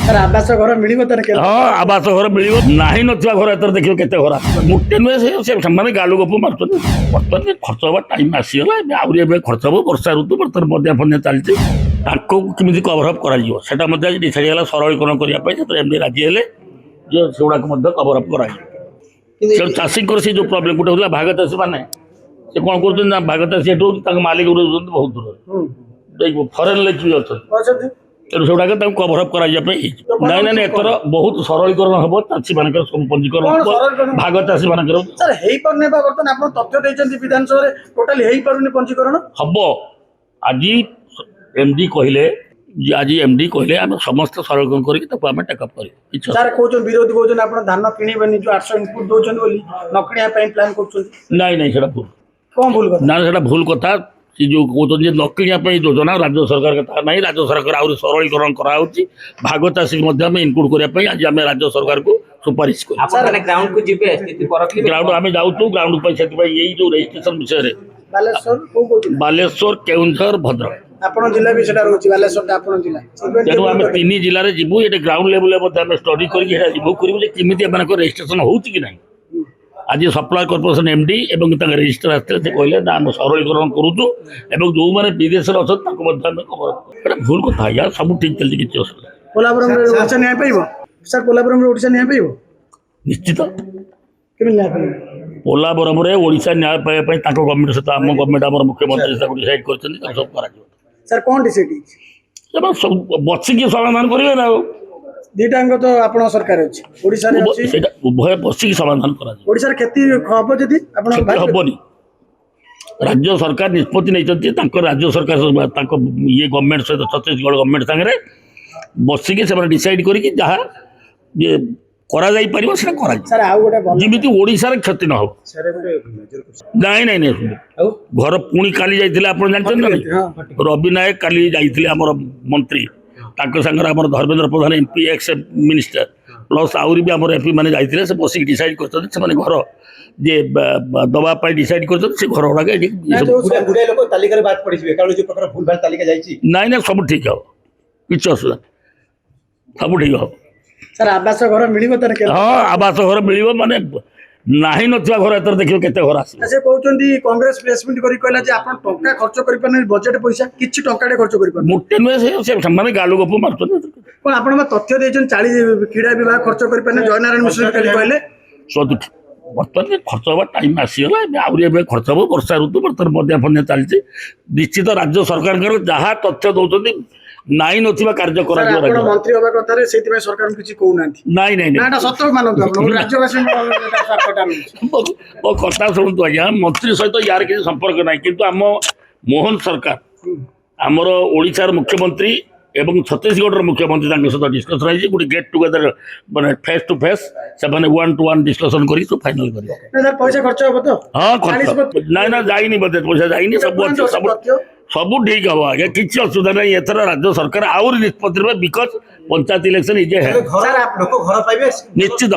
sir आवास घर मिल हाँ आवास घर मिल नहीं नथिबा घर एतर देखियो केते घर मुटे नुहे से माने गालु गप मारछन बर्तमान खर्च हवा टाइम आसीगला आउरी एबे खर्च हबो वर्षा ऋतु बर्तमान मध्य फन्या चलछि ताको किमिति कवर अप करा जिवो सेटा मध्य आज डिसाइड होला सरलीकरण करिया पय सेतर एमडी राजी हेले जो सेउडा को मध्य कवर अप करा जिवो चाषी कर से जो प्रॉब्लम गुटे होला भाग चाषी माने से कोन करछन ना भाग चाषी एठो ताक मालिक रहउछन बहुत दूर देखो फॉरेन लेक्चर अछन तेणु सेगुड़ा कवर अप कराई ना एथर बहुत सरलीकरण हम चाषी मान पंजीकरण हम भाग चाषी मान सर हेई परने बा बर्तन आपण तथ्य दैछन्ती विधानसभा रे टोटली हेई परने पंजीकरण हम आज एमडी कहले आज एमडी कहले आम समस्त सरलीकरण करके आम टेकअप कर सर कहउछन विरोधी कहउछन आपण धान किनिबेनी जो 800 इनपुट दोछन बोली न किनिया पई प्लान करछन नहीं सेटा भूल कोन भूल कर ना सेटा भूल कथा जो कहते न किणा योजना राज्य सरकार कथा ना राज्य सरकार आउरी सरलीकरण कराऊँच भाग चाषी इनक्लूड करने आज आम राज्य सरकार को सुपारिश कर ग्राउंड आम जाऊँ ग्राउंड पैसा यही जो रजिस्ट्रेशन विषय बालेश्वर केउंझर भद्रक आपण जिला भी सेटा रहउची बालेश्वर आपण जिला तेणु आम तीन जिले में जीवु ये ग्राउंड लेवल स्टडी कर किमिति रजिस्ट्रेशन होउची कि नहीं आज सप्लाय कॉर्पोरेशन एमडी एवं रजिस्टर आते कहले ना आम सरलीकरण करूँ एवं जो मैंने विदेश अच्छा भूल कथा यार सब ठीक चलती किसी असुविधा कोलाबरम रे ओडिशा न्याय पाइबो सर कोलाबरम रे ओडिशा न्याय पाइबो निश्चित केमि न्याय पाइबो कोलाबरम रे ओडिशा न्याय पाइबा पई ताको गवर्नमेंट सहित आम गवर्नमेंट आम मुख्यमंत्री सब डिसाइड करछन सब करा सर कोन डिसाइड सब बसिकी समाधान करिवे ना दीटांग तो आपण सरकार अछि ओडिशा रे अछि सेटा उभय बसिकी समाधान करा ओडिशा रे खेती खब जदी आपण हबनी राज्य सरकार निष्पत्ति नहीं राज्य सरकार ये गवर्नमेंट सहित छत्तीसगढ़ गवर्नमेंट सागर बसिकी से डिसाइड करके जहाँ ये करा जाई परिबो सेटा करा सर आ गोटे जेमिति ओडिशा रे क्षति न हो नहीं नहीं नहीं घर पुणी काली जाइथिले आपण जानछन ना रवि नायक काली जाइथिले हमर मंत्री ताको संगर हमर Dharmendra Pradhan MP ex minister plus आउरी भी हमर एमपी माने जाइथिले से बसिक डिसाइड करछन से माने घर जे दबा पाई डिसाइड करछन से घर गुडा के गुडा लोक तालिका रे बात पड़िसिबे कारण जो प्रकार भूल भाल तालिका जाईची नहीं ना सब ठीक हो किछ असुविधा सब ठीक हो सर आवास घर मिलिबो तने के हां आवास घर मिलिबो माने नाही नथिबा घर एतर देखियो केते घर आसी से कहउचंदी कांग्रेस प्लेसमेंट करी कहला जे आपण टंका खर्च करि पाने बजट पैसा किछि टंका खर्च करि पाने मुटे नुहे से माने गालु गप मारछन कोन आपण तथ्य दैछन 40 क्रीड़ा विभाग खर्च करि पाने जयनारायण मिश्र कहि कहले सदुठ बर्तमान खर्च हवा टाइम आसीगला आउरी एबे खर्च हबो वर्षा ऋतु बर्तमान मध्य फन्या चलछि निश्चित राज्य सरकार जहाँ तथ्य दउछन्ती नाई नथिबा कार्य करा जो आपण मंत्री होबा कथा रे सेति में सरकार किछि कहउ नांती नहीं नहीं नाटा सत्य मानत आपण राज्यवासी ओ कथा सुनतु आज्ञा मंत्री सहित यार किछि संपर्क नाही किंतु आम मोहन सरकार आमर ओडिशार मुख्यमंत्री एवं छत्तीसगढ़ मुख्यमंत्री सहित डिस्कसन है गोटे गेट टुगेदर माने फेस टू फेस से माने 1-to-1 डिस्कसन करी तो फाइनल करियो सर पैसा खर्च हो तो हां खर्च नहीं ना जाइनी बदे पैसा जाइनी सब ठीक हम आगे किसी असुविधा नहीं एथर राज्य सरकार आउरी निष्पत्ति बिकज पंचायत इलेक्शन इजे है सर आप लोग घर पाइबे निश्चित